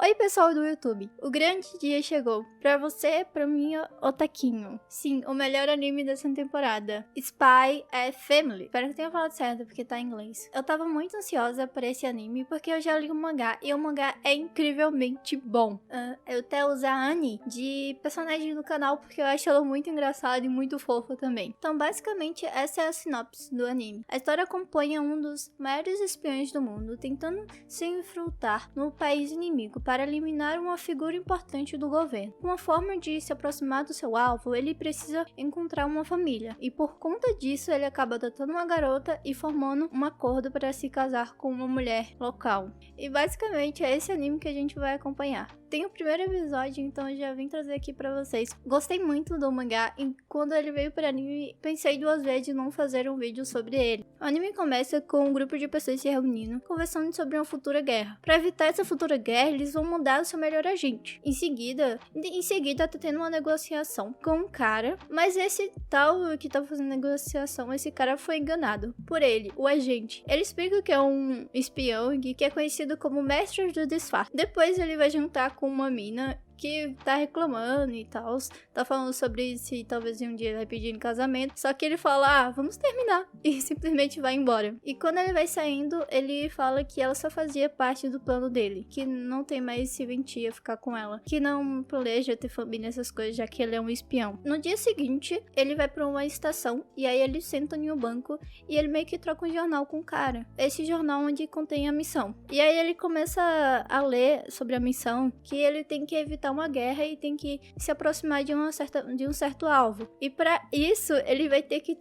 Oi pessoal do YouTube, o grande dia chegou. Pra você, pra mim, Otaquinho. Sim, o melhor anime dessa temporada. Spy x Family. Espero que tenha falado certo, porque tá em inglês. Eu tava muito ansiosa por esse anime, porque eu já li o mangá, e o mangá é incrivelmente bom. Eu até uso a Annie de personagem do canal, porque eu acho ela muito engraçada e muito fofa também. Então, basicamente, essa é a sinopse do anime. A história acompanha um dos maiores espiões do mundo, tentando se infiltrar no país inimigo para eliminar uma figura importante do governo. Uma forma de se aproximar do seu alvo, ele precisa encontrar uma família, e por conta disso ele acaba adotando uma garota e formando um acordo para se casar com uma mulher local. E basicamente é esse anime que a gente vai acompanhar. Tem o primeiro episódio, então eu já vim trazer aqui pra vocês. Gostei muito do mangá e quando ele veio para anime, pensei duas vezes em não fazer um vídeo sobre ele. O anime começa com um grupo de pessoas se reunindo, conversando sobre uma futura guerra. Para evitar essa futura guerra, eles vão mudar o seu melhor agente. Em seguida tá tendo uma negociação com um cara, mas esse tal que tá fazendo negociação, esse cara foi enganado por ele, o agente. Ele explica que é um espião e que é conhecido como mestre do disfarce. Depois ele vai juntar com uma mina que tá reclamando e tal, tá falando sobre se talvez um dia ele vai pedir em casamento, só que ele fala, vamos terminar, e simplesmente vai embora. E quando ele vai saindo, ele fala que ela só fazia parte do plano dele, que não tem mais serventia ficar com ela, que não planeja ter família, essas coisas, já que ele é um espião. No dia seguinte, ele vai pra uma estação, e aí ele senta em um banco, e ele meio que troca um jornal com o cara. Esse jornal onde contém a missão. E aí ele começa a ler sobre a missão, que ele tem que evitar uma guerra e tem que se aproximar de um certo alvo. E pra isso, ele vai ter que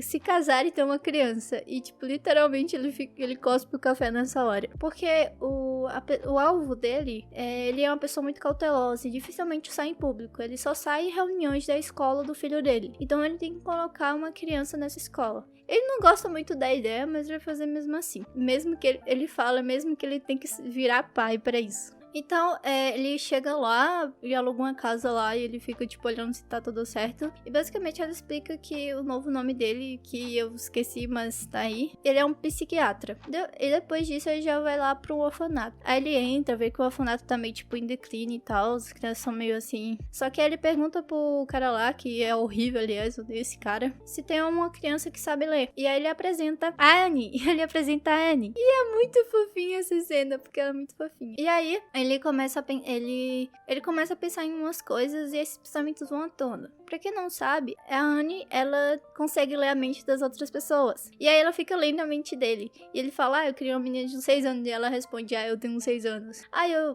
se casar e ter uma criança. E, tipo, literalmente ele cospe o café nessa hora. Porque o alvo dele, ele é uma pessoa muito cautelosa e dificilmente sai em público. Ele só sai em reuniões da escola do filho dele. Então ele tem que colocar uma criança nessa escola. Ele não gosta muito da ideia, mas vai fazer mesmo assim. Mesmo que ele fala, mesmo que ele tem que virar pai pra isso. Então, ele chega lá e aluga uma casa lá e ele fica, tipo, olhando se tá tudo certo. E basicamente ela explica que o novo nome dele, que eu esqueci, mas tá aí, ele é um psiquiatra. E depois disso ele já vai lá pro orfanato. Aí ele entra, vê que o orfanato tá meio, tipo, em declínio e tal, as crianças são meio assim. Só que aí ele pergunta pro cara lá, que é horrível, aliás, esse cara, se tem uma criança que sabe ler. E aí ele apresenta a Annie. E ele apresenta a Annie. E é muito fofinha essa cena, porque ela é muito fofinha. E aí, ele começa a pensar em umas coisas e esses pensamentos vão à tona. Pra quem não sabe, a Annie, ela consegue ler a mente das outras pessoas. E aí ela fica lendo a mente dele. E ele fala, eu queria uma menina de 6 anos. E ela responde, eu tenho 6 anos.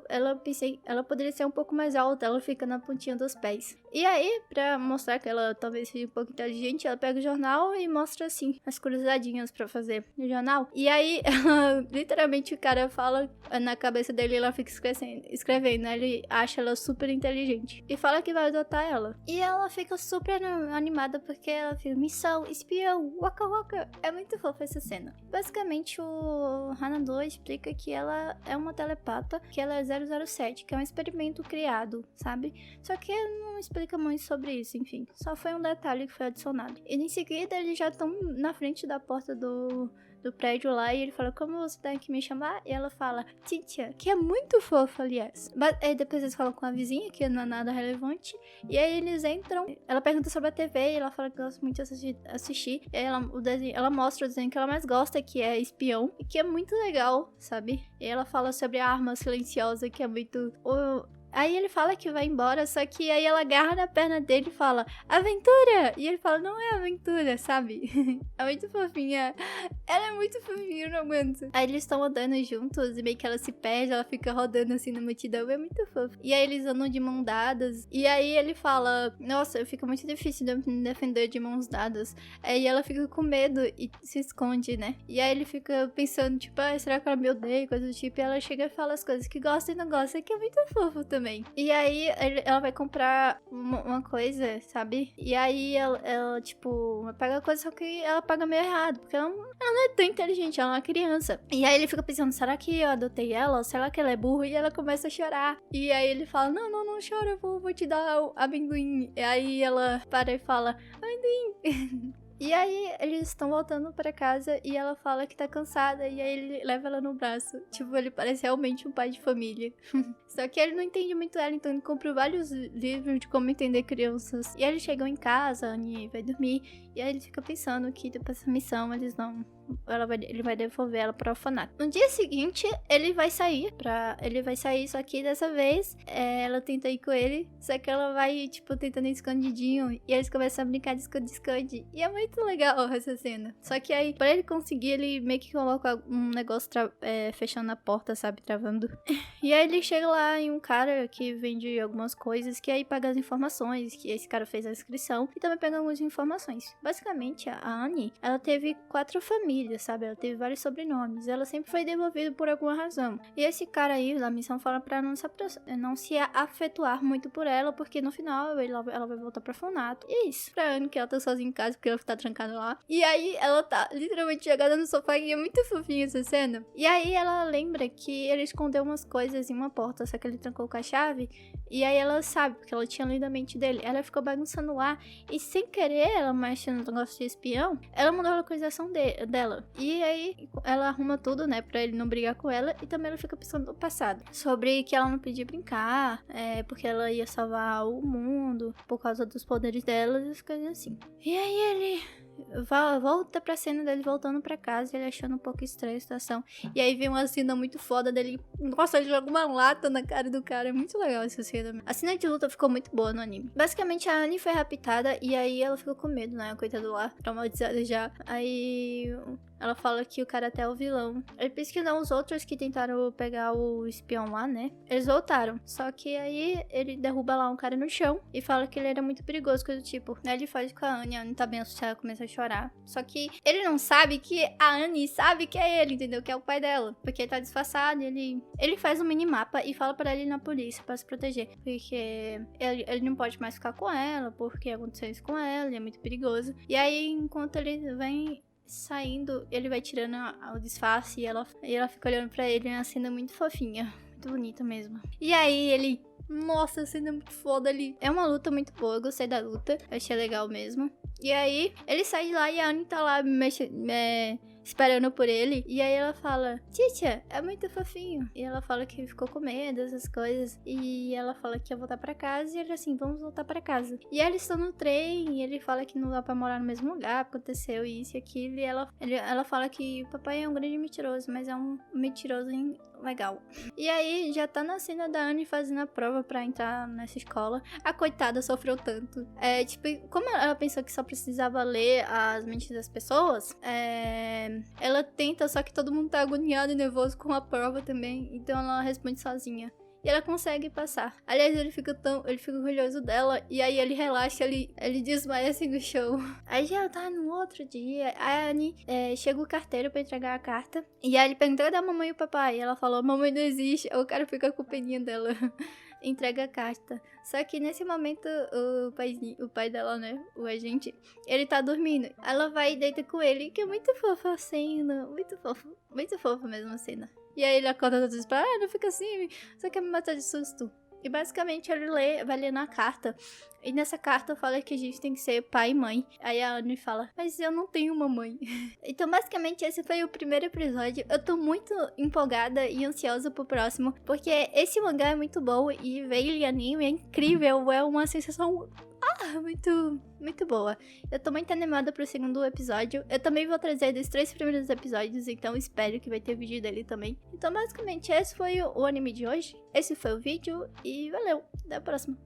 Ela pensei, ela poderia ser um pouco mais alta. Ela fica na pontinha dos pés. E aí, pra mostrar que ela talvez seja um pouco inteligente, ela pega o jornal e mostra, assim, as curiosidadinhas pra fazer no jornal. E aí, literalmente, o cara fala na cabeça dele, ela fica escrevendo, né? Ele acha ela super inteligente. E fala que vai adotar ela. E ela fica super animada porque ela fica, missão, espião, waka waka. É muito fofa essa cena. Basicamente, o Hanado explica que ela é uma telepata, que ela é 007, que é um experimento criado, sabe? Só que não explica muito sobre isso, enfim. Só foi um detalhe que foi adicionado. E em seguida, eles já estão na frente da porta do prédio lá, e ele fala, como você tem que me chamar? E ela fala, Titia, que é muito fofa, aliás. Aí depois eles falam com a vizinha, que não é nada relevante, e aí eles entram, ela pergunta sobre a TV, e ela fala que gosta muito de assistir, e aí ela mostra o desenho que ela mais gosta, que é Espião, e que é muito legal, sabe? E ela fala sobre a arma silenciosa, que é muito... Aí ele fala que vai embora, só que aí ela agarra na perna dele e fala, aventura! E ele fala, não é aventura, sabe? É muito fofinha. Ela é muito fofinha, eu não aguento. Aí eles estão andando juntos e meio que ela se perde, ela fica rodando assim na multidão, é muito fofo. E aí eles andam de mãos dadas, e aí ele fala, nossa, fica muito difícil de me defender de mãos dadas. Aí ela fica com medo e se esconde, né? E aí ele fica pensando, tipo, será que ela me odeia? Coisa do tipo, e ela chega e fala as coisas que gosta e não gosta, que é muito fofo também. E aí ela vai comprar uma coisa, sabe? E aí ela tipo, paga a coisa, só que ela paga meio errado, porque ela não é tão inteligente, ela é uma criança. E aí ele fica pensando, será que eu adotei ela? Ou será que ela é burra? E ela começa a chorar. E aí ele fala, não chora, eu vou te dar o amendoim. E aí ela para e fala, amendoim. E aí, eles estão voltando pra casa e ela fala que tá cansada. E aí, ele leva ela no braço. Tipo, ele parece realmente um pai de família. Só que ele não entende muito ela, então ele comprou vários livros de como entender crianças. E aí, eles chegam em casa, a Annie vai dormir. E aí, ele fica pensando que depois dessa missão, ele vai devolver ela pro orfanato. No dia seguinte, ele vai sair, só que dessa vez, ela tenta ir com ele, só que ela vai, tipo, tentando ir escondidinho, e eles começam a brincar de esconde-esconde, e é muito legal essa cena. Só que aí, pra ele conseguir, ele meio que coloca um negócio fechando a porta, sabe, travando. E aí ele chega lá em um cara que vende algumas coisas, que aí paga as informações, que esse cara fez a inscrição, e também pega algumas informações. Basicamente, a Annie, ela teve 4 famílias, sabe? Ela teve vários sobrenomes. Ela sempre foi devolvida por alguma razão. E esse cara aí, da missão, fala pra não se afetuar muito por ela, porque no final ela vai voltar pro orfanato. E é isso. Pra Annie, que ela tá sozinha em casa, porque ela tá trancada lá. E aí, ela tá literalmente jogada no sofá, e é muito fofinha essa cena. E aí, ela lembra que ele escondeu umas coisas em uma porta, só que ele trancou com a chave. E aí, ela sabe, porque ela tinha lido a mente dele. Ela ficou bagunçando lá. E sem querer, ela mexe no negócio de espião, ela mudou a localização dela. E aí, ela arruma tudo, né, pra ele não brigar com ela. E também ela fica pensando no passado. Sobre que ela não podia brincar, porque ela ia salvar o mundo, por causa dos poderes dela, e as coisas assim. E aí, ele volta pra cena dele voltando pra casa, ele achando um pouco estranha a situação. E aí vem uma cena muito foda dele. Nossa, ele joga uma lata na cara do cara. É muito legal essa cena. A cena de luta ficou muito boa no anime. Basicamente, a Annie foi raptada e aí ela ficou com medo, né? Coitada lá, traumatizada já. Aí ela fala que o cara até é o vilão. Ele pensa que não, os outros que tentaram pegar o espião lá, né? Eles voltaram. Só que aí ele derruba lá um cara no chão e fala que ele era muito perigoso, coisa do tipo. Aí ele faz com a Annie tá bem assustada, começa a chorar. Só que ele não sabe que a Annie sabe que é ele, entendeu? Que é o pai dela. Porque ele tá disfarçado e ele faz um minimapa e fala pra ele ir na polícia pra se proteger. Porque ele não pode mais ficar com ela, porque aconteceu isso com ela, e é muito perigoso. E aí, enquanto ele vem saindo, ele vai tirando o disfarce e ela fica olhando pra ele. É uma cena muito fofinha, muito bonita mesmo. E aí ele... Nossa, a cena é muito foda ali. É uma luta muito boa, eu gostei da luta, eu achei legal mesmo. E aí, ele sai de lá e a Annie tá lá esperando por ele. E aí ela fala, Titia, é muito fofinho. E ela fala que ficou com medo, essas coisas. E ela fala que ia voltar pra casa. E ele assim, vamos voltar pra casa. E aí eles estão no trem. E ele fala que não dá pra morar no mesmo lugar, aconteceu isso e aquilo. E ela fala que o papai é um grande mentiroso, mas é um mentiroso legal. E aí, já tá na cena da Annie fazendo a prova pra entrar nessa escola. A coitada sofreu tanto. Tipo, como ela pensou que só precisava ler as mentes das pessoas, ela tenta, só que todo mundo tá agoniado e nervoso com a prova também. Então ela responde sozinha. E ela consegue passar. Aliás, ele fica orgulhoso dela. E aí ele relaxa, ele desmaia assim no chão. Aí já tá no outro dia. A Annie chega o carteiro pra entregar a carta. E aí ele perguntou da mamãe e o papai. E ela falou, mamãe não existe. Aí o cara fica com peninha dela. Entrega a carta. Só que nesse momento o pai dela, né, o agente, ele tá dormindo. Ela vai e deita com ele, que é muito fofa a cena, muito fofa mesmo a cena. E aí ele acorda todos e não fica assim, só quer me matar de susto. E basicamente ele vai ler na carta. E nessa carta fala que a gente tem que ser pai e mãe. Aí a Annie fala, mas eu não tenho uma mãe. Então basicamente esse foi o primeiro episódio. Eu tô muito empolgada e ansiosa pro próximo, porque esse mangá é muito bom e ver ele anime é incrível. É uma sensação muito boa. Eu tô muito animada pro segundo episódio. Eu também vou trazer dos 3 primeiros episódios, então espero que vai ter vídeo dele também. Então basicamente esse foi o anime de hoje. Esse foi o vídeo e valeu, até a próxima.